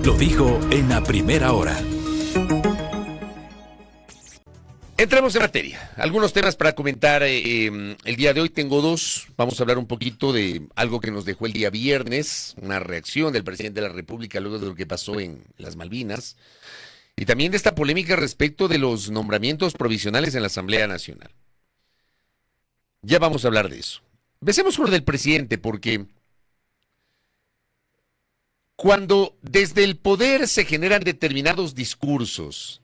Lo dijo en la primera hora. Entramos en materia. Algunos temas para comentar el día de hoy. Tengo dos. Vamos a hablar un poquito de algo que nos dejó el día viernes, una reacción del presidente de la República luego de lo que pasó en las Malvinas, y también de esta polémica respecto de los nombramientos provisionales en la Asamblea Nacional. Ya vamos a hablar de eso. Empecemos con lo del presidente, porque cuando desde el poder se generan determinados discursos,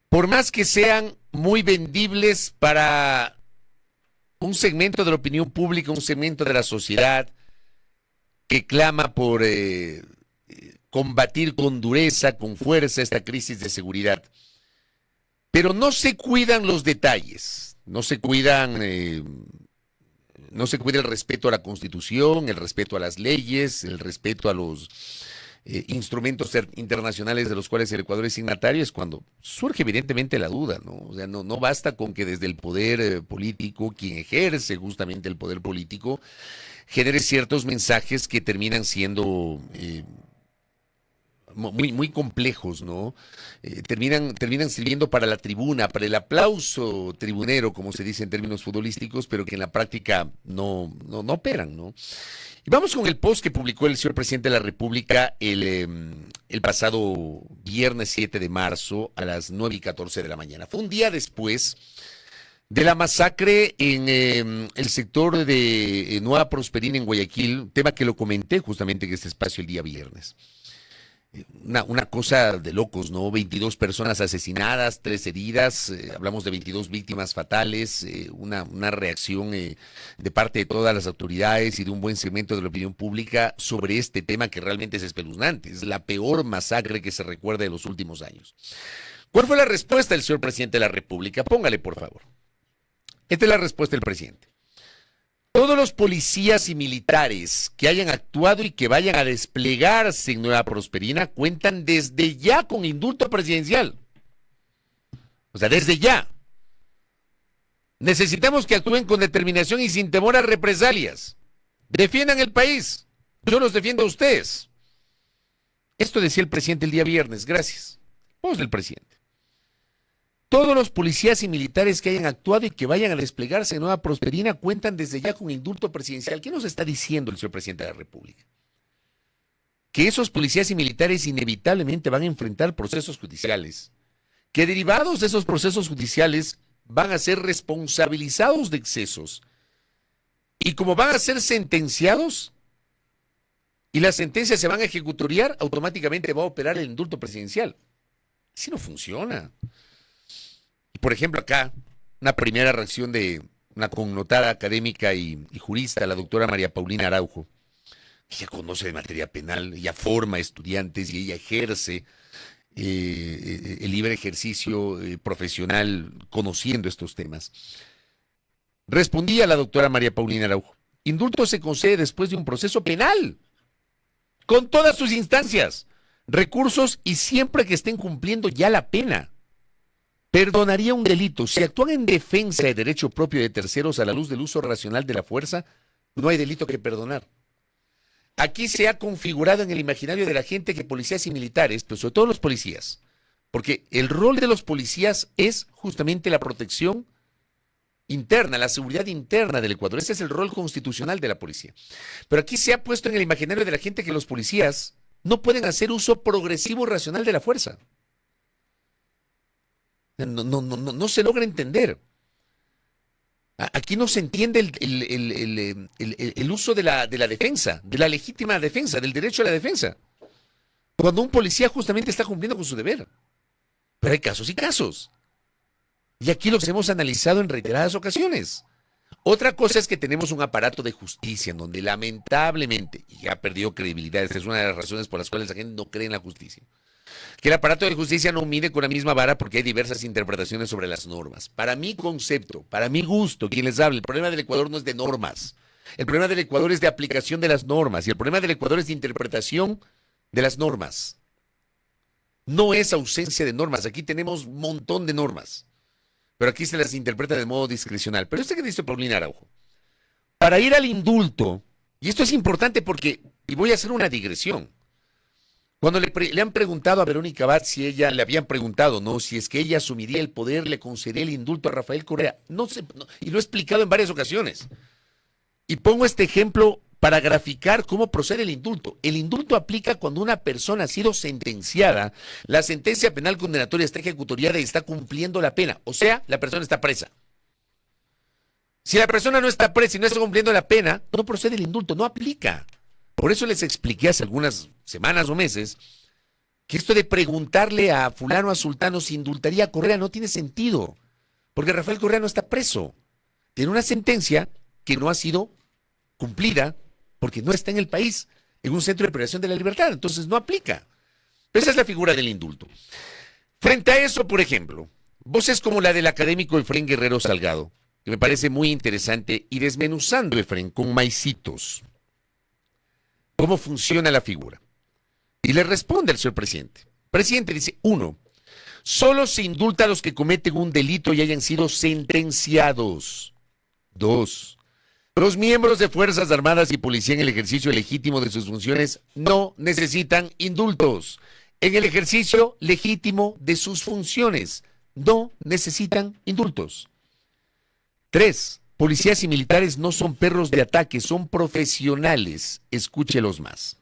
por más que sean muy vendibles para un segmento de la opinión pública, un segmento de la sociedad que clama por combatir con dureza, con fuerza esta crisis de seguridad, pero no se cuidan los detalles, no se cuida el respeto a la Constitución, el respeto a las leyes, el respeto a los instrumentos internacionales de los cuales el Ecuador es signatario, es cuando surge evidentemente la duda, ¿no? O sea, no basta con que desde el poder político, quien ejerce justamente el poder político, genere ciertos mensajes que terminan siendo muy complejos, ¿no? Terminan sirviendo para la tribuna, para el aplauso tribunero, como se dice en términos futbolísticos, pero que en la práctica no operan, ¿no? Y vamos con el post que publicó el señor presidente de la República el pasado viernes 7 de marzo a las 9:14 de la mañana. Fue un día después de la masacre en el sector de Nueva Prosperina en Guayaquil, tema que lo comenté justamente en este espacio el día viernes. Una cosa de locos, ¿no? 22 personas asesinadas, 3 heridas, hablamos de 22 víctimas fatales, una reacción de parte de todas las autoridades y de un buen segmento de la opinión pública sobre este tema que realmente es espeluznante. Es la peor masacre que se recuerda de los últimos años. ¿Cuál fue la respuesta del señor presidente de la República? Póngale, por favor. Esta es la respuesta del presidente. Todos los policías y militares que hayan actuado y que vayan a desplegarse en Nueva Prosperina cuentan desde ya con indulto presidencial. O sea, desde ya. Necesitamos que actúen con determinación y sin temor a represalias. Defiendan el país. Yo los defiendo a ustedes. Esto decía el presidente el día viernes. Gracias. Voz del presidente. Todos los policías y militares que hayan actuado y que vayan a desplegarse en Nueva Prosperina cuentan desde ya con indulto presidencial. ¿Qué nos está diciendo el señor presidente de la República? Que esos policías y militares inevitablemente van a enfrentar procesos judiciales, que derivados de esos procesos judiciales van a ser responsabilizados de excesos, y como van a ser sentenciados y las sentencias se van a ejecutoriar, automáticamente va a operar el indulto presidencial. Así no funciona. Por ejemplo, acá, una primera reacción de una connotada académica y jurista, la doctora María Paulina Araujo. Ella conoce de materia penal, ella forma estudiantes y ella ejerce el libre ejercicio profesional conociendo estos temas. Respondía la doctora María Paulina Araujo: indulto se concede después de un proceso penal, con todas sus instancias, recursos y siempre que estén cumpliendo ya la pena. Perdonaría un delito. Si actúan en defensa de derecho propio de terceros a la luz del uso racional de la fuerza, no hay delito que perdonar. Aquí se ha configurado en el imaginario de la gente que policías y militares, pero sobre todo los policías, porque el rol de los policías es justamente la protección interna, la seguridad interna del Ecuador. Ese es el rol constitucional de la policía. Pero aquí se ha puesto en el imaginario de la gente que los policías no pueden hacer uso progresivo y racional de la fuerza. No se logra entender. Aquí no se entiende el uso de la defensa, de la legítima defensa, del derecho a la defensa, cuando un policía justamente está cumpliendo con su deber. Pero hay casos y casos. Y aquí los hemos analizado en reiteradas ocasiones. Otra cosa es que tenemos un aparato de justicia en donde lamentablemente, y ha perdido credibilidad, esta es una de las razones por las cuales la gente no cree en la justicia, que el aparato de justicia no mide con la misma vara porque hay diversas interpretaciones sobre las normas. Para mi concepto, para mi gusto, quien les hable, el problema del Ecuador no es de normas. El problema del Ecuador es de aplicación de las normas y el problema del Ecuador es de interpretación de las normas. No es ausencia de normas. Aquí tenemos un montón de normas, pero aquí se las interpreta de modo discrecional. Pero que dice Paulina Araujo, para ir al indulto, y esto es importante porque, y voy a hacer una digresión, Cuando le han preguntado a Verónica Abad si ella, le habían preguntado, ¿no? Si es que ella asumiría el poder, le concedería el indulto a Rafael Correa. Y lo he explicado en varias ocasiones. Y pongo este ejemplo para graficar cómo procede el indulto. El indulto aplica cuando una persona ha sido sentenciada, la sentencia penal condenatoria está ejecutoriada y está cumpliendo la pena. O sea, la persona está presa. Si la persona no está presa y no está cumpliendo la pena, no procede el indulto, no aplica. Por eso les expliqué hace algunas semanas o meses que esto de preguntarle a fulano, a sultano, si indultaría a Correa no tiene sentido, porque Rafael Correa no está preso. Tiene una sentencia que no ha sido cumplida porque no está en el país, en un centro de privación de la libertad, entonces no aplica. Esa es la figura del indulto. Frente a eso, por ejemplo, voces como la del académico Efrén Guerrero Salgado, que me parece muy interesante, y desmenuzando, Efrén, con maicitos, cómo funciona la figura. Y le responde el señor presidente. Presidente dice, 1, solo se indulta a los que cometen un delito y hayan sido sentenciados. 2, los miembros de Fuerzas Armadas y Policía en el ejercicio legítimo de sus funciones no necesitan indultos. En el ejercicio legítimo de sus funciones no necesitan indultos. 3, policías y militares no son perros de ataque, son profesionales. Escúchelos más.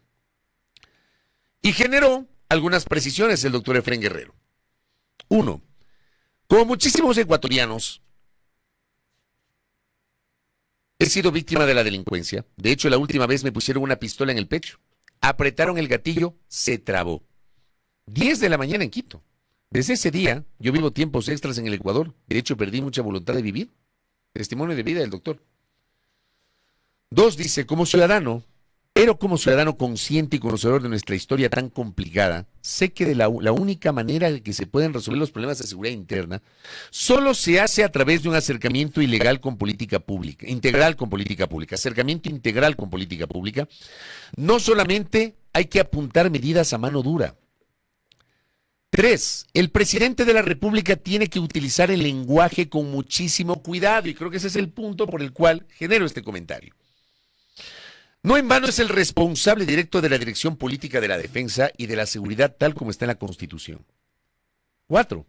Y generó algunas precisiones el doctor Efrén Guerrero. 1, como muchísimos ecuatorianos, he sido víctima de la delincuencia. De hecho, la última vez me pusieron una pistola en el pecho. Apretaron el gatillo, se trabó. 10 de la mañana en Quito. Desde ese día, yo vivo tiempos extras en el Ecuador. De hecho, perdí mucha voluntad de vivir. Testimonio de vida del doctor. 2, dice, como ciudadano consciente y conocedor de nuestra historia tan complicada, sé que la única manera de que se pueden resolver los problemas de seguridad interna solo se hace a través de un acercamiento integral con política pública. Acercamiento integral con política pública. No solamente hay que apuntar medidas a mano dura. 3, el presidente de la República tiene que utilizar el lenguaje con muchísimo cuidado, y creo que ese es el punto por el cual genero este comentario. No en vano es el responsable directo de la dirección política de la defensa y de la seguridad tal como está en la Constitución. 4,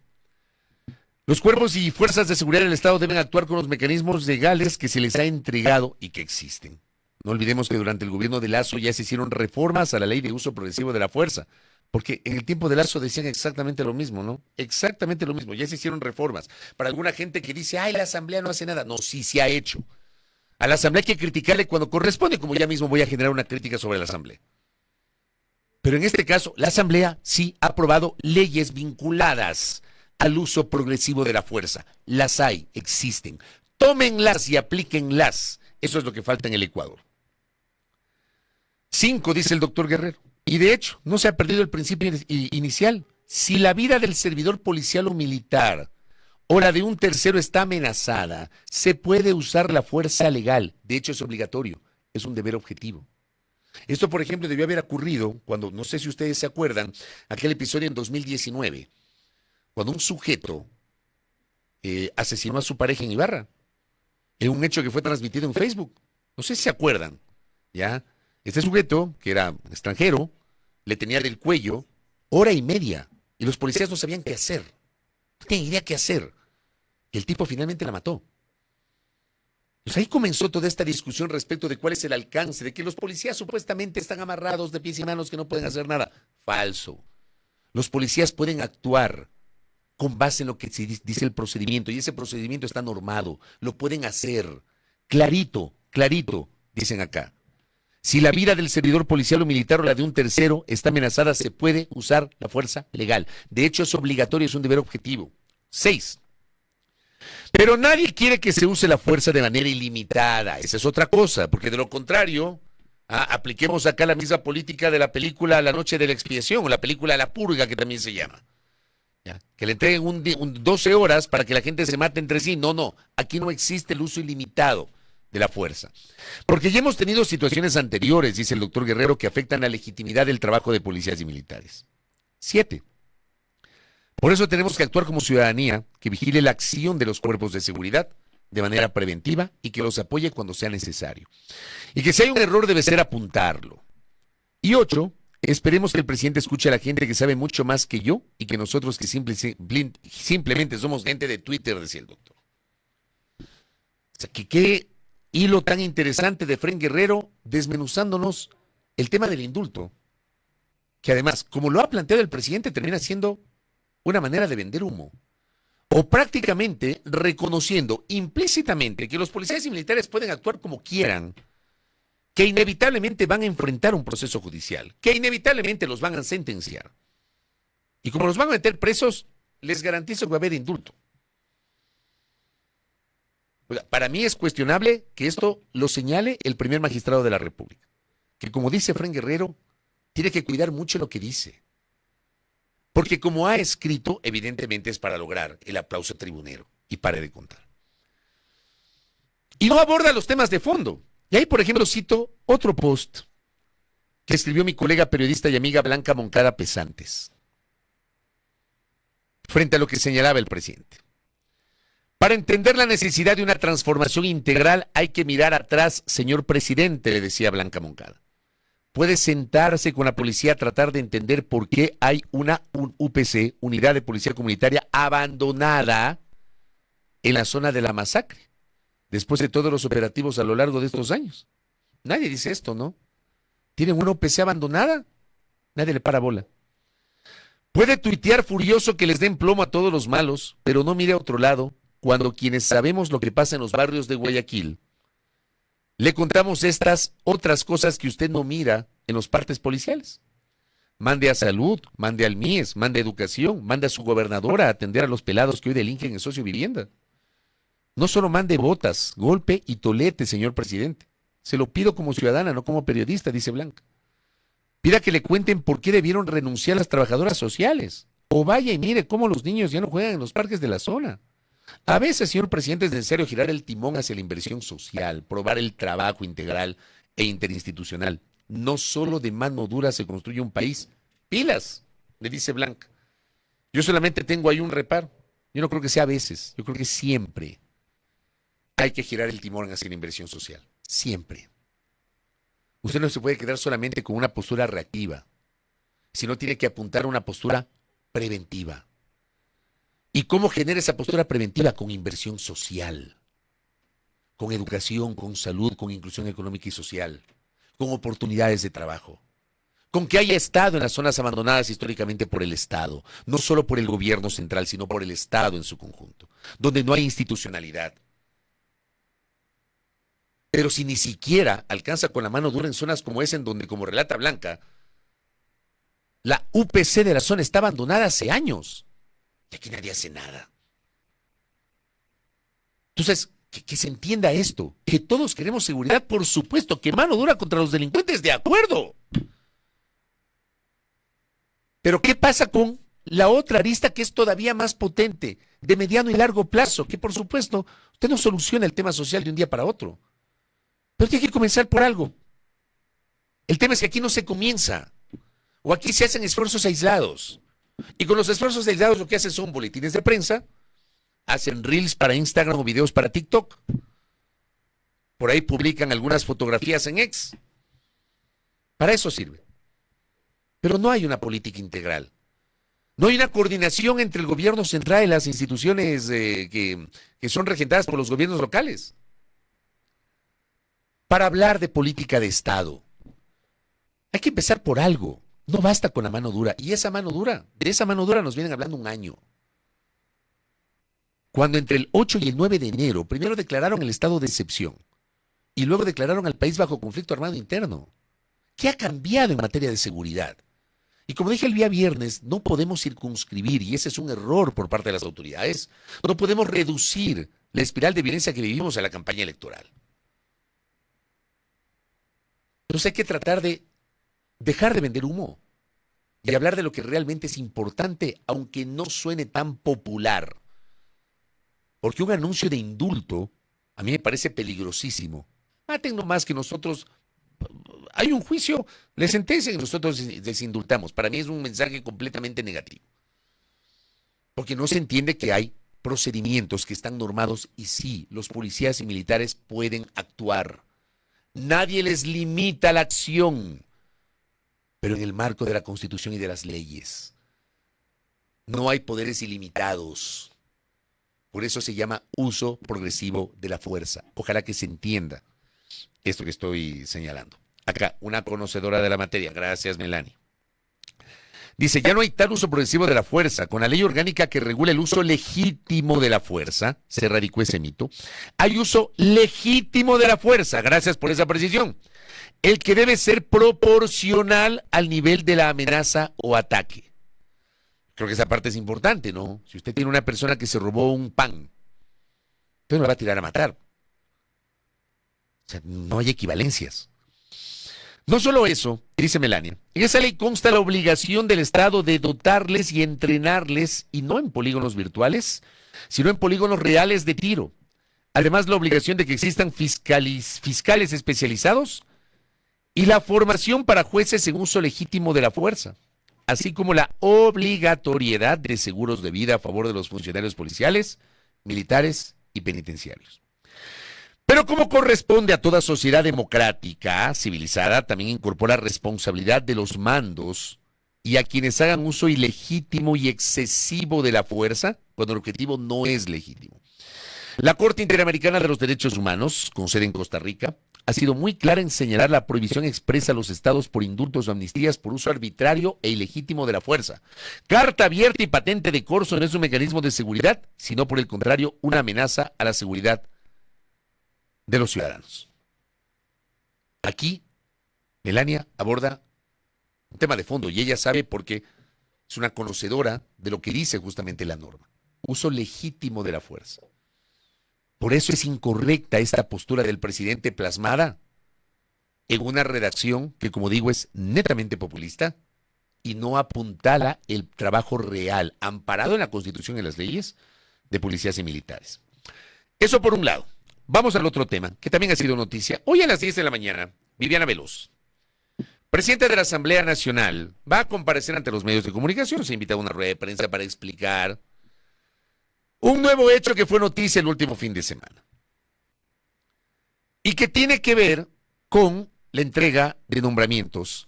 los cuerpos y fuerzas de seguridad del Estado deben actuar con los mecanismos legales que se les ha entregado y que existen. No olvidemos que durante el gobierno de Lasso ya se hicieron reformas a la ley de uso progresivo de la fuerza, porque en el tiempo de Lasso decían exactamente lo mismo, ¿no? Exactamente lo mismo, ya se hicieron reformas. Para alguna gente que dice, ay, la Asamblea no hace nada. No, sí se ha hecho. A la Asamblea hay que criticarle cuando corresponde, como ya mismo voy a generar una crítica sobre la Asamblea. Pero en este caso, la Asamblea sí ha aprobado leyes vinculadas al uso progresivo de la fuerza. Las hay, existen. Tómenlas y aplíquenlas. Eso es lo que falta en el Ecuador. 5, dice el doctor Guerrero. Y de hecho, no se ha perdido el principio inicial. Si la vida del servidor policial o militar o la de un tercero está amenazada, se puede usar la fuerza legal. De hecho, es obligatorio. Es un deber objetivo. Esto, por ejemplo, debió haber ocurrido cuando, no sé si ustedes se acuerdan, aquel episodio en 2019, cuando un sujeto asesinó a su pareja en Ibarra, en un hecho que fue transmitido en Facebook. No sé si se acuerdan, ¿ya? Este sujeto, que era extranjero, le tenía del cuello 1 hora y media y los policías no sabían qué hacer. No tenían idea qué hacer. Y el tipo finalmente la mató. Pues ahí comenzó toda esta discusión respecto de cuál es el alcance, de que los policías supuestamente están amarrados de pies y manos que no pueden hacer nada. Falso. Los policías pueden actuar con base en lo que se dice el procedimiento, y ese procedimiento está normado. Lo pueden hacer. Clarito, clarito, dicen acá. Si la vida del servidor policial o militar o la de un tercero está amenazada, se puede usar la fuerza legal. De hecho, es obligatorio, es un deber objetivo. 6. Pero nadie quiere que se use la fuerza de manera ilimitada. Esa es otra cosa, porque de lo contrario, apliquemos acá la misma política de la película La Noche de la Expiación, o la película La Purga, que también se llama. ¿Ya? Que le entreguen 12 horas para que la gente se mate entre sí. No, aquí no existe el uso ilimitado de la fuerza. Porque ya hemos tenido situaciones anteriores, dice el doctor Guerrero, que afectan la legitimidad del trabajo de policías y militares. 7. Por eso tenemos que actuar como ciudadanía que vigile la acción de los cuerpos de seguridad de manera preventiva y que los apoye cuando sea necesario. Y que si hay un error debe ser apuntarlo. Y 8, Esperemos que el presidente escuche a la gente que sabe mucho más que yo y que nosotros que simplemente somos gente de Twitter, decía el doctor. O sea, que qué hilo tan interesante de Fren Guerrero desmenuzándonos el tema del indulto, que además, como lo ha planteado el presidente, termina siendo una manera de vender humo. O prácticamente reconociendo implícitamente que los policías y militares pueden actuar como quieran, que inevitablemente van a enfrentar un proceso judicial, que inevitablemente los van a sentenciar. Y como los van a meter presos, les garantizo que va a haber indulto. Para mí es cuestionable que esto lo señale el primer magistrado de la República, que como dice Fren Guerrero, tiene que cuidar mucho lo que dice. Porque como ha escrito, evidentemente es para lograr el aplauso tribunero. Y pare de contar. Y no aborda los temas de fondo. Y ahí, por ejemplo, cito otro post que escribió mi colega periodista y amiga Blanca Moncada Pesantes, frente a lo que señalaba el presidente. Para entender la necesidad de una transformación integral hay que mirar atrás, señor presidente, le decía Blanca Moncada. Puede sentarse con la policía a tratar de entender por qué hay un UPC, Unidad de Policía Comunitaria, abandonada en la zona de la masacre, después de todos los operativos a lo largo de estos años. Nadie dice esto, ¿no? Tienen una UPC abandonada, nadie le para bola. Puede tuitear furioso que les den plomo a todos los malos, pero no mire a otro lado, cuando quienes sabemos lo que pasa en los barrios de Guayaquil, le contamos estas otras cosas que usted no mira en los partes policiales. Mande a salud, mande al MIES, mande a educación, mande a su gobernadora a atender a los pelados que hoy delinquen en sociovivienda. No solo mande botas, golpe y tolete, señor presidente. Se lo pido como ciudadana, no como periodista, dice Blanca. Pida que le cuenten por qué debieron renunciar las trabajadoras sociales. O vaya y mire cómo los niños ya no juegan en los parques de la zona. A veces, señor presidente, es necesario girar el timón hacia la inversión social, probar el trabajo integral e interinstitucional. No solo de mano dura se construye un país. Pilas, le dice Blanca. Yo solamente tengo ahí un reparo. Yo no creo que sea a veces, yo creo que siempre hay que girar el timón hacia la inversión social. Siempre. Usted no se puede quedar solamente con una postura reactiva, sino tiene que apuntar a una postura preventiva. ¿Y cómo genera esa postura preventiva? Con inversión social, con educación, con salud, con inclusión económica y social, con oportunidades de trabajo, con que haya Estado en las zonas abandonadas históricamente por el Estado, no solo por el gobierno central, sino por el Estado en su conjunto, donde no hay institucionalidad. Pero si ni siquiera alcanza con la mano dura en zonas como esa, en donde, como relata Blanca, la UPC de la zona está abandonada hace años. Y aquí nadie hace nada. Entonces, que se entienda esto, que todos queremos seguridad, por supuesto, que mano dura contra los delincuentes, de acuerdo. Pero ¿qué pasa con la otra arista que es todavía más potente, de mediano y largo plazo? Que por supuesto, usted no soluciona el tema social de un día para otro. Pero tiene que comenzar por algo. El tema es que aquí no se comienza, o aquí se hacen esfuerzos aislados. Y con los esfuerzos aislados lo que hacen son boletines de prensa, hacen reels para Instagram o videos para TikTok. Por ahí publican algunas fotografías en X. Para eso sirve. Pero no hay una política integral. No hay una coordinación entre el gobierno central y las instituciones que son regentadas por los gobiernos locales. Para hablar de política de Estado, hay que empezar por algo. No basta con la mano dura. Y de esa mano dura nos vienen hablando un año. Cuando entre el 8 y el 9 de enero, primero declararon el estado de excepción y luego declararon al país bajo conflicto armado interno. ¿Qué ha cambiado en materia de seguridad? Y como dije el día viernes, no podemos circunscribir, y ese es un error por parte de las autoridades, no podemos reducir la espiral de violencia que vivimos a la campaña electoral. Entonces hay que tratar de dejar de vender humo y hablar de lo que realmente es importante, aunque no suene tan popular. Porque un anuncio de indulto a mí me parece peligrosísimo. Maten nomás que nosotros, hay un juicio, le sentencian y nosotros les indultamos. Para mí es un mensaje completamente negativo. Porque no se entiende que hay procedimientos que están normados y sí, los policías y militares pueden actuar. Nadie les limita la acción. pero en el marco de la Constitución y de las leyes. No hay poderes ilimitados. Por eso se llama uso progresivo de la fuerza. Ojalá que se entienda esto que estoy señalando. Acá, una conocedora de la materia. Gracias, Melanie. Dice, ya no hay tal uso progresivo de la fuerza. Con la ley orgánica que regula el uso legítimo de la fuerza, se radicó ese mito, hay uso legítimo de la fuerza. Gracias por esa precisión. El que debe ser proporcional al nivel de la amenaza o ataque. Creo que esa parte es importante, ¿no? Si usted tiene una persona que se robó un pan, usted no la va a tirar a matar. O sea, no hay equivalencias. No solo eso, dice Melania, en esa ley consta la obligación del Estado de dotarles y entrenarles, y no en polígonos virtuales, sino en polígonos reales de tiro. Además, la obligación de que existan fiscales especializados y la formación para jueces en uso legítimo de la fuerza, así como la obligatoriedad de seguros de vida a favor de los funcionarios policiales, militares y penitenciarios. Pero como corresponde a toda sociedad democrática, civilizada, también incorpora responsabilidad de los mandos y a quienes hagan uso ilegítimo y excesivo de la fuerza, cuando el objetivo no es legítimo. La Corte Interamericana de los Derechos Humanos, con sede en Costa Rica, ha sido muy clara en señalar la prohibición expresa a los estados por indultos o amnistías por uso arbitrario e ilegítimo de la fuerza. Carta abierta y patente de corso no es un mecanismo de seguridad, sino por el contrario, una amenaza a la seguridad de los ciudadanos. Aquí, Melania aborda un tema de fondo y ella sabe porque es una conocedora de lo que dice justamente la norma. Uso legítimo de la fuerza. Por eso es incorrecta esta postura del presidente plasmada en una redacción que, como digo, es netamente populista y no apuntala el trabajo real, amparado en la Constitución y las leyes de policías y militares. Eso por un lado. Vamos al otro tema, que también ha sido noticia. Hoy a las 10 de la mañana, Viviana Veloz, presidenta de la Asamblea Nacional, va a comparecer ante los medios de comunicación. Se invita a una rueda de prensa para explicar un nuevo hecho que fue noticia el último fin de semana y que tiene que ver con la entrega de nombramientos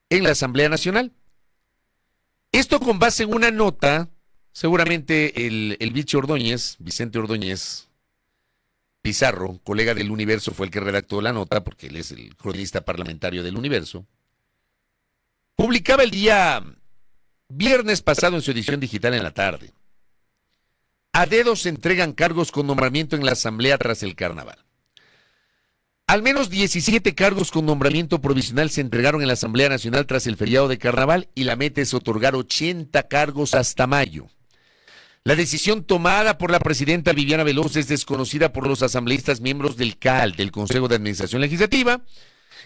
en la Asamblea Nacional. Esto con base en una nota, seguramente el bicho Ordóñez, Vicente Ordóñez Pizarro, colega del Universo, fue el que redactó la nota, porque él es el cronista parlamentario del Universo, publicaba el día viernes pasado en su edición digital en la tarde. A dedo se entregan cargos con nombramiento en la Asamblea tras el Carnaval. Al menos 17 cargos con nombramiento provisional se entregaron en la Asamblea Nacional tras el feriado de Carnaval y la meta es otorgar 80 cargos hasta mayo. La decisión tomada por la presidenta Viviana Veloz es desconocida por los asambleístas miembros del CAL, del Consejo de Administración Legislativa,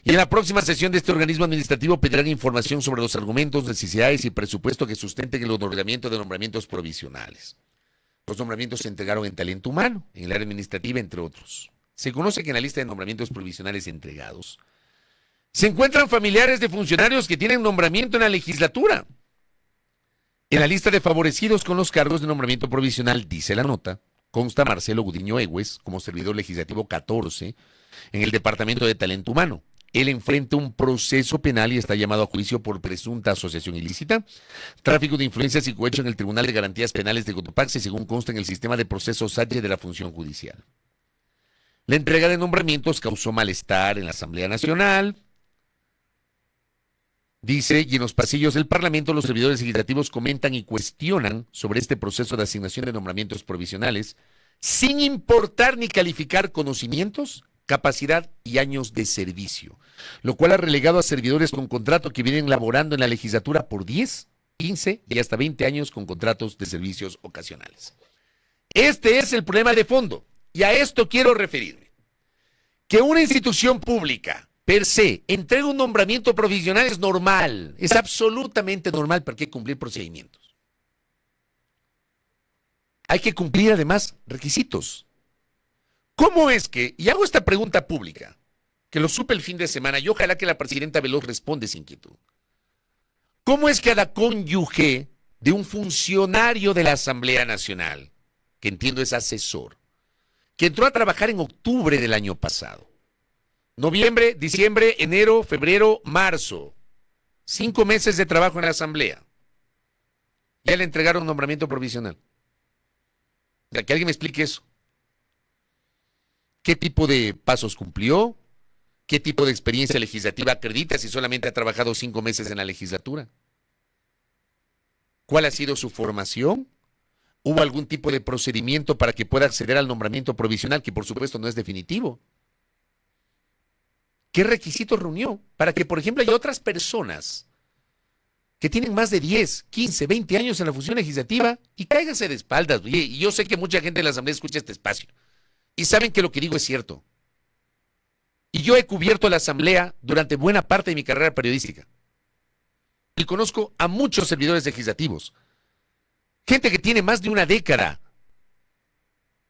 y en la próxima sesión de este organismo administrativo pedirán información sobre los argumentos, necesidades y presupuesto que sustenten el otorgamiento de nombramientos provisionales. Los nombramientos se entregaron en talento humano, en el área administrativa, entre otros. Se conoce que en la lista de nombramientos provisionales entregados se encuentran familiares de funcionarios que tienen nombramiento en la legislatura. En la lista de favorecidos con los cargos de nombramiento provisional, dice la nota, consta Marcelo Gudiño Egües como servidor legislativo 14 en el Departamento de Talento Humano. Él enfrenta un proceso penal y está llamado a juicio por presunta asociación ilícita, tráfico de influencias y cohecho en el Tribunal de Garantías Penales de Cotopaxi, según consta en el sistema de procesos SADRE de la Función Judicial. La entrega de nombramientos causó malestar en la Asamblea Nacional. Dice, y en los pasillos del Parlamento los servidores legislativos comentan y cuestionan sobre este proceso de asignación de nombramientos provisionales, sin importar ni calificar conocimientos, capacidad y años de servicio, lo cual ha relegado a servidores con contrato que vienen laborando en la legislatura por 10, 15 y hasta 20 años con contratos de servicios ocasionales. Este es el problema de fondo, y a esto quiero referirme. Que una institución pública per se, entrega un nombramiento provisional es normal, es absolutamente normal, pero hay que cumplir procedimientos. Hay que cumplir además requisitos. ¿Cómo es que, y hago esta pregunta pública, que lo supe el fin de semana y ojalá que la presidenta Veloz responda esa inquietud? ¿Cómo es que a la cónyuge de un funcionario de la Asamblea Nacional, que entiendo es asesor, que entró a trabajar en octubre del año pasado, noviembre, diciembre, enero, febrero, marzo, 5 meses de trabajo en la Asamblea. Ya le entregaron nombramiento provisional. O sea, que alguien me explique eso. ¿Qué tipo de pasos cumplió? ¿Qué tipo de experiencia legislativa acredita si solamente ha trabajado 5 meses en la legislatura? ¿Cuál ha sido su formación? ¿Hubo algún tipo de procedimiento para que pueda acceder al nombramiento provisional, que por supuesto no es definitivo? ¿Qué requisitos reunió para que, por ejemplo, haya otras personas que tienen más de 10, 15, 20 años en la función legislativa y cáiganse de espaldas? Y yo sé que mucha gente en la Asamblea escucha este espacio y saben que lo que digo es cierto. Y yo he cubierto la Asamblea durante buena parte de mi carrera periodística. Y conozco a muchos servidores legislativos. Gente que tiene más de una década,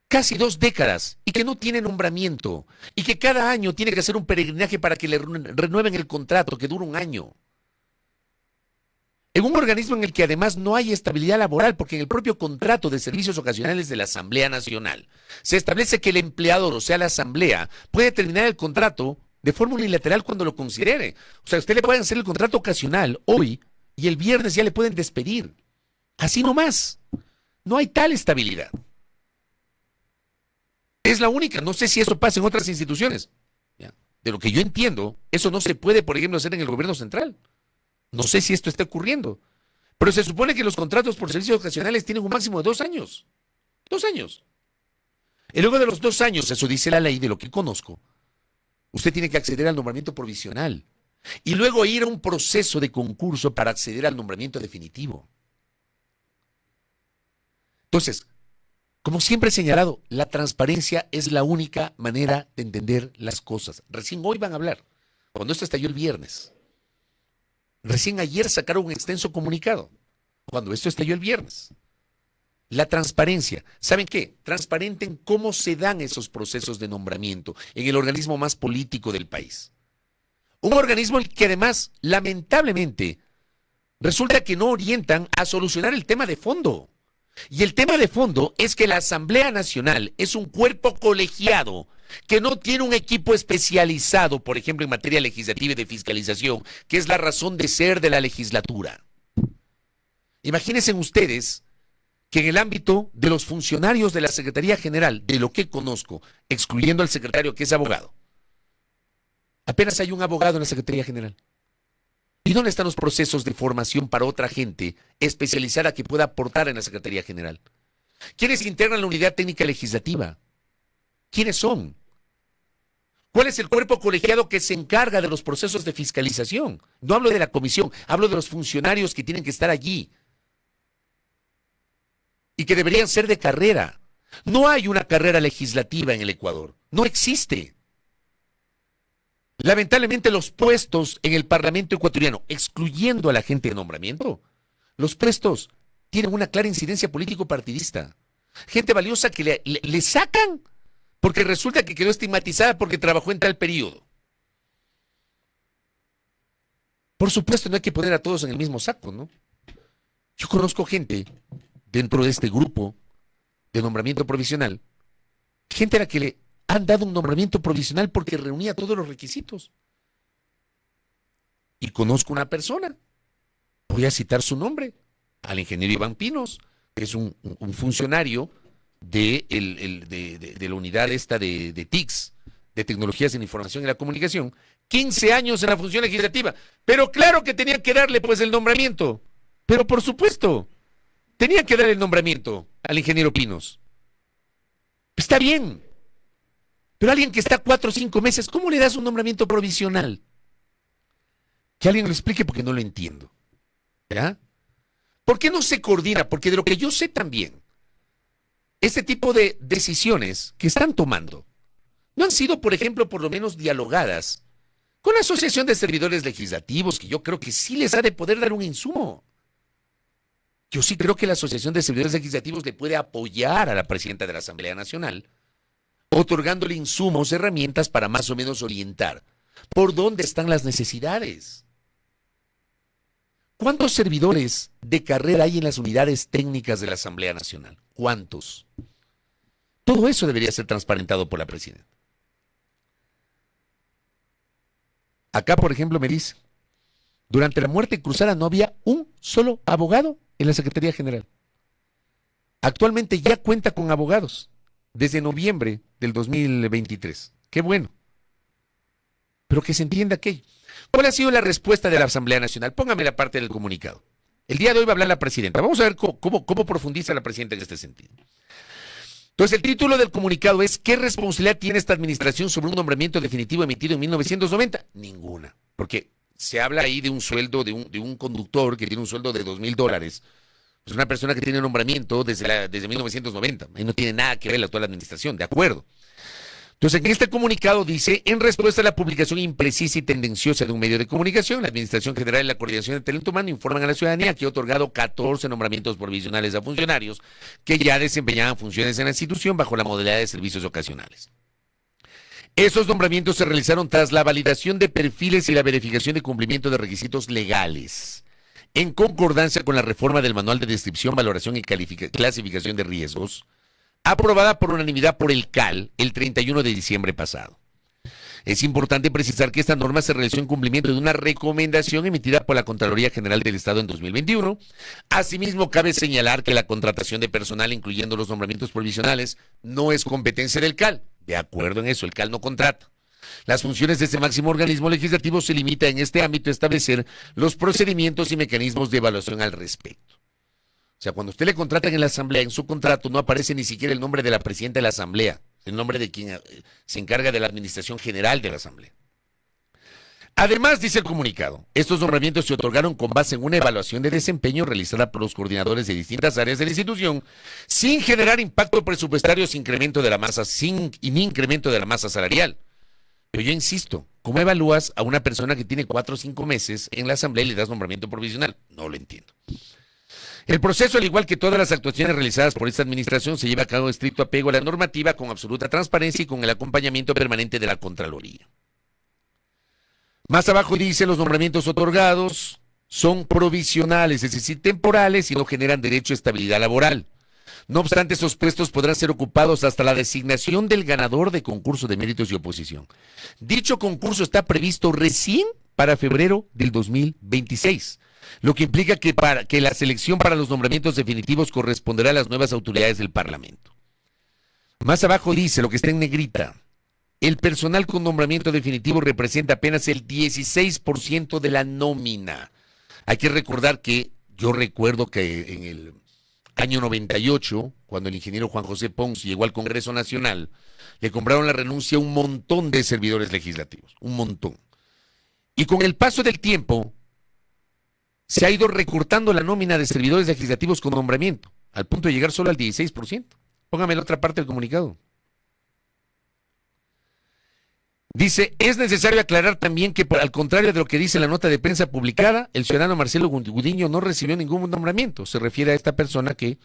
casi 2 décadas, y que no tiene nombramiento. Y que cada año tiene que hacer un peregrinaje para que le renueven el contrato, que dura un año. En un organismo en el que además no hay estabilidad laboral, porque en el propio contrato de servicios ocasionales de la Asamblea Nacional se establece que el empleador, o sea, la Asamblea, puede terminar el contrato de forma unilateral cuando lo considere. O sea, usted le pueden hacer el contrato ocasional hoy y el viernes ya le pueden despedir. Así nomás. No hay tal estabilidad. Es la única. No sé si eso pasa en otras instituciones. ¿Ya? De lo que yo entiendo, eso no se puede, por ejemplo, hacer en el gobierno central. No sé si esto está ocurriendo. Pero se supone que los contratos por servicios ocasionales tienen un máximo de 2 años. 2 años. Y luego de los 2 años, eso dice la ley de lo que conozco, usted tiene que acceder al nombramiento provisional. Y luego ir a un proceso de concurso para acceder al nombramiento definitivo. Entonces, como siempre he señalado, la transparencia es la única manera de entender las cosas. Recién hoy van a hablar, cuando esto estalló el viernes. Recién ayer sacaron un extenso comunicado, cuando esto estalló el viernes. La transparencia. ¿Saben qué? Transparenten cómo se dan esos procesos de nombramiento en el organismo más político del país. Un organismo que además, lamentablemente, resulta que no orientan a solucionar el tema de fondo. Y el tema de fondo es que la Asamblea Nacional es un cuerpo colegiado que no tiene un equipo especializado, por ejemplo, en materia legislativa y de fiscalización, que es la razón de ser de la legislatura. Imagínense ustedes que en el ámbito de los funcionarios de la Secretaría General, de lo que conozco, excluyendo al secretario que es abogado, apenas hay un abogado en la Secretaría General. ¿Y dónde están los procesos de formación para otra gente especializada que pueda aportar en la Secretaría General? ¿Quiénes integran la unidad técnica legislativa? ¿Quiénes son? ¿Cuál es el cuerpo colegiado que se encarga de los procesos de fiscalización? No hablo de la comisión, hablo de los funcionarios que tienen que estar allí y que deberían ser de carrera. No hay una carrera legislativa en el Ecuador, no existe. Lamentablemente los puestos en el Parlamento ecuatoriano, excluyendo a la gente de nombramiento, los puestos tienen una clara incidencia político-partidista. Gente valiosa que le sacan porque resulta que quedó estigmatizada porque trabajó en tal periodo. Por supuesto, no hay que poner a todos en el mismo saco, ¿no? Yo conozco gente dentro de este grupo de nombramiento provisional, gente a la que le han dado un nombramiento provisional porque reunía todos los requisitos. Y conozco una persona, voy a citar su nombre, al ingeniero Iván Pinos, que es un funcionario de la unidad esta de TICS, de Tecnologías en Información y la Comunicación, 15 años en la función legislativa, pero claro que tenían que darle pues el nombramiento, pero por supuesto, tenían que dar el nombramiento al ingeniero Pinos. Está bien, pero alguien que está 4 o 5 meses, ¿cómo le das un nombramiento provisional? Que alguien lo explique porque no lo entiendo. ¿Ya? ¿Por qué no se coordina? Porque de lo que yo sé también, este tipo de decisiones que están tomando no han sido, por ejemplo, por lo menos dialogadas con la Asociación de Servidores Legislativos, que yo creo que sí les ha de poder dar un insumo. Yo sí creo que la Asociación de Servidores Legislativos le puede apoyar a la presidenta de la Asamblea Nacional, otorgándole insumos, herramientas para más o menos orientar por dónde están las necesidades. ¿Cuántos servidores de carrera hay en las unidades técnicas de la Asamblea Nacional? ¿Cuántos? Todo eso debería ser transparentado por la presidenta. Acá, por ejemplo, me dice, Durante la muerte cruzada no había un solo abogado en la Secretaría General. Actualmente ya cuenta con abogados desde noviembre del 2023. Qué bueno. Pero que se entienda aquello. ¿Cuál ha sido la respuesta de la Asamblea Nacional? Póngame la parte del comunicado. El día de hoy va a hablar la presidenta. Vamos a ver cómo profundiza la presidenta en este sentido. Entonces, el título del comunicado es: ¿qué responsabilidad tiene esta administración sobre un nombramiento definitivo emitido en 1990? Ninguna. Porque se habla ahí de un sueldo de un conductor que tiene un sueldo de $2,000. Pues una persona que tiene nombramiento desde 1990. Ahí no tiene nada que ver la actual administración, ¿de acuerdo? Entonces, en este comunicado dice: en respuesta a la publicación imprecisa y tendenciosa de un medio de comunicación, la Administración General y la Coordinación de Talento Humano informan a la ciudadanía que ha otorgado 14 nombramientos provisionales a funcionarios que ya desempeñaban funciones en la institución bajo la modalidad de servicios ocasionales. Esos nombramientos se realizaron tras la validación de perfiles y la verificación de cumplimiento de requisitos legales, en concordancia con la reforma del Manual de Descripción, Valoración y Clasificación de Riesgos, aprobada por unanimidad por el CAL el 31 de diciembre pasado. Es importante precisar que esta norma se realizó en cumplimiento de una recomendación emitida por la Contraloría General del Estado en 2021. Asimismo, cabe señalar que la contratación de personal, incluyendo los nombramientos provisionales, no es competencia del CAL. De acuerdo en eso, el CAL no contrata. Las funciones de este máximo organismo legislativo se limita en este ámbito a establecer los procedimientos y mecanismos de evaluación al respecto. O sea, cuando usted le contratan en la Asamblea, en su contrato no aparece ni siquiera el nombre de la presidenta de la Asamblea, el nombre de quien se encarga de la administración general de la Asamblea. Además, dice el comunicado, estos nombramientos se otorgaron con base en una evaluación de desempeño realizada por los coordinadores de distintas áreas de la institución, sin generar impacto presupuestario sin incremento de la masa salarial. Pero yo insisto, ¿cómo evalúas a una persona que tiene 4 o 5 meses en la Asamblea y le das nombramiento provisional? No lo entiendo. El proceso, al igual que todas las actuaciones realizadas por esta administración, se lleva a cabo en estricto apego a la normativa, con absoluta transparencia y con el acompañamiento permanente de la Contraloría. Más abajo dice: los nombramientos otorgados son provisionales, es decir, temporales, y no generan derecho a estabilidad laboral. No obstante, esos puestos podrán ser ocupados hasta la designación del ganador de concurso de méritos y oposición. Dicho concurso está previsto recién para febrero del 2026. Lo que implica que la selección para los nombramientos definitivos corresponderá a las nuevas autoridades del Parlamento. Más abajo dice, lo que está en negrita: el personal con nombramiento definitivo representa apenas el 16% de la nómina. Hay que recordar que yo recuerdo que en el año 98, cuando el ingeniero Juan José Pons llegó al Congreso Nacional, le compraron la renuncia a un montón de servidores legislativos, un montón. Y con el paso del tiempo, se ha ido recortando la nómina de servidores legislativos con nombramiento, al punto de llegar solo al 16%. Póngame la otra parte del comunicado. Dice: es necesario aclarar también que, al contrario de lo que dice la nota de prensa publicada, el ciudadano Marcelo Gudiño no recibió ningún nombramiento. Se refiere a esta persona que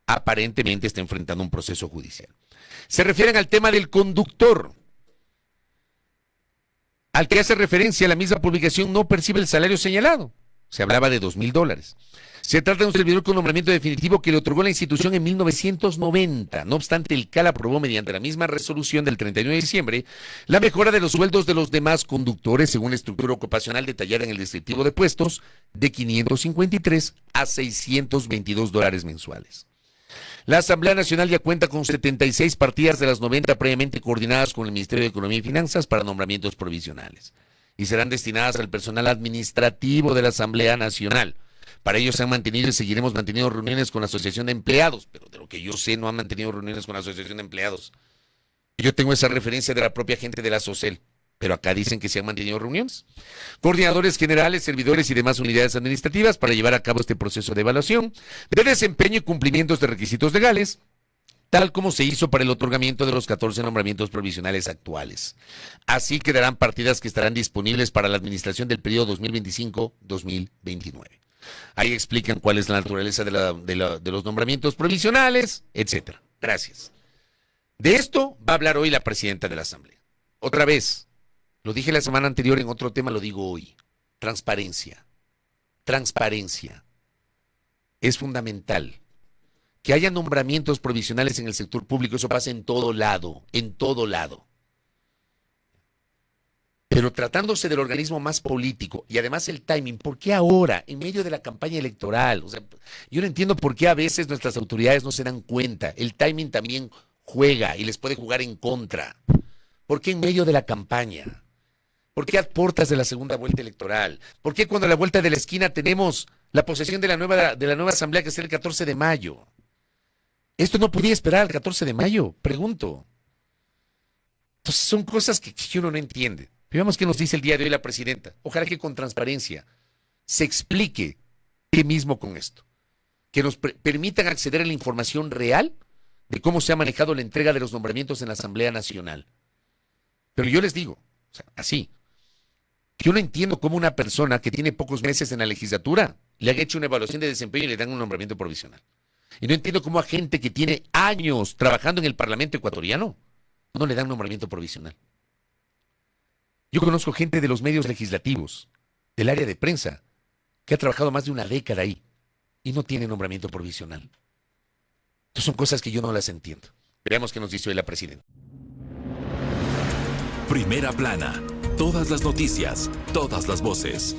aparentemente está enfrentando un proceso judicial. Se refieren al tema del conductor, al que hace referencia la misma publicación. No percibe el salario señalado. Se hablaba de $2,000. Se trata de un servidor con nombramiento definitivo que le otorgó la institución en 1990. No obstante, el CAL aprobó mediante la misma resolución del 31 de diciembre la mejora de los sueldos de los demás conductores según la estructura ocupacional detallada en el descriptivo de puestos, de $553 a $622 mensuales. La Asamblea Nacional ya cuenta con 76 partidas de las 90 previamente coordinadas con el Ministerio de Economía y Finanzas para nombramientos provisionales, y serán destinadas al personal administrativo de la Asamblea Nacional. Para ello se han mantenido y seguiremos manteniendo reuniones con la Asociación de Empleados, pero de lo que yo sé no han mantenido reuniones con la Asociación de Empleados. Yo tengo esa referencia de la propia gente de la SOCEL, pero acá dicen que se han mantenido reuniones. Coordinadores generales, servidores y demás unidades administrativas para llevar a cabo este proceso de evaluación, de desempeño y cumplimientos de requisitos legales, tal como se hizo para el otorgamiento de los 14 nombramientos provisionales actuales. Así quedarán partidas que estarán disponibles para la administración del periodo 2025-2029. Ahí explican cuál es la naturaleza de los nombramientos provisionales, etcétera. Gracias. De esto va a hablar hoy la presidenta de la Asamblea. Otra vez, lo dije la semana anterior en otro tema, lo digo hoy. Transparencia. Transparencia. Es fundamental. Que haya nombramientos provisionales en el sector público, eso pasa en todo lado, en todo lado. Pero tratándose del organismo más político y además el timing, ¿por qué ahora, en medio de la campaña electoral? O sea, yo no entiendo por qué a veces nuestras autoridades no se dan cuenta. El timing también juega y les puede jugar en contra. ¿Por qué en medio de la campaña? ¿Por qué a puertas de la segunda vuelta electoral? ¿Por qué cuando a la vuelta de la esquina tenemos la posesión de la nueva asamblea que será el 14 de mayo? Esto no podía esperar al 14 de mayo, pregunto. Entonces son cosas que uno no entiende. Veamos qué nos dice el día de hoy la presidenta. Ojalá que con transparencia se explique qué mismo con esto. Que nos permitan acceder a la información real de cómo se ha manejado la entrega de los nombramientos en la Asamblea Nacional. Pero yo les digo, o sea, así, yo no entiendo cómo una persona que tiene pocos meses en la legislatura le han hecho una evaluación de desempeño y le dan un nombramiento provisional. Y no entiendo cómo a gente que tiene años trabajando en el Parlamento ecuatoriano no le dan nombramiento provisional. Yo conozco gente de los medios legislativos, del área de prensa, que ha trabajado más de una década ahí y no tiene nombramiento provisional. Entonces son cosas que yo no las entiendo. Veamos qué nos dice hoy la presidenta. Primera plana. Todas las noticias, todas las voces.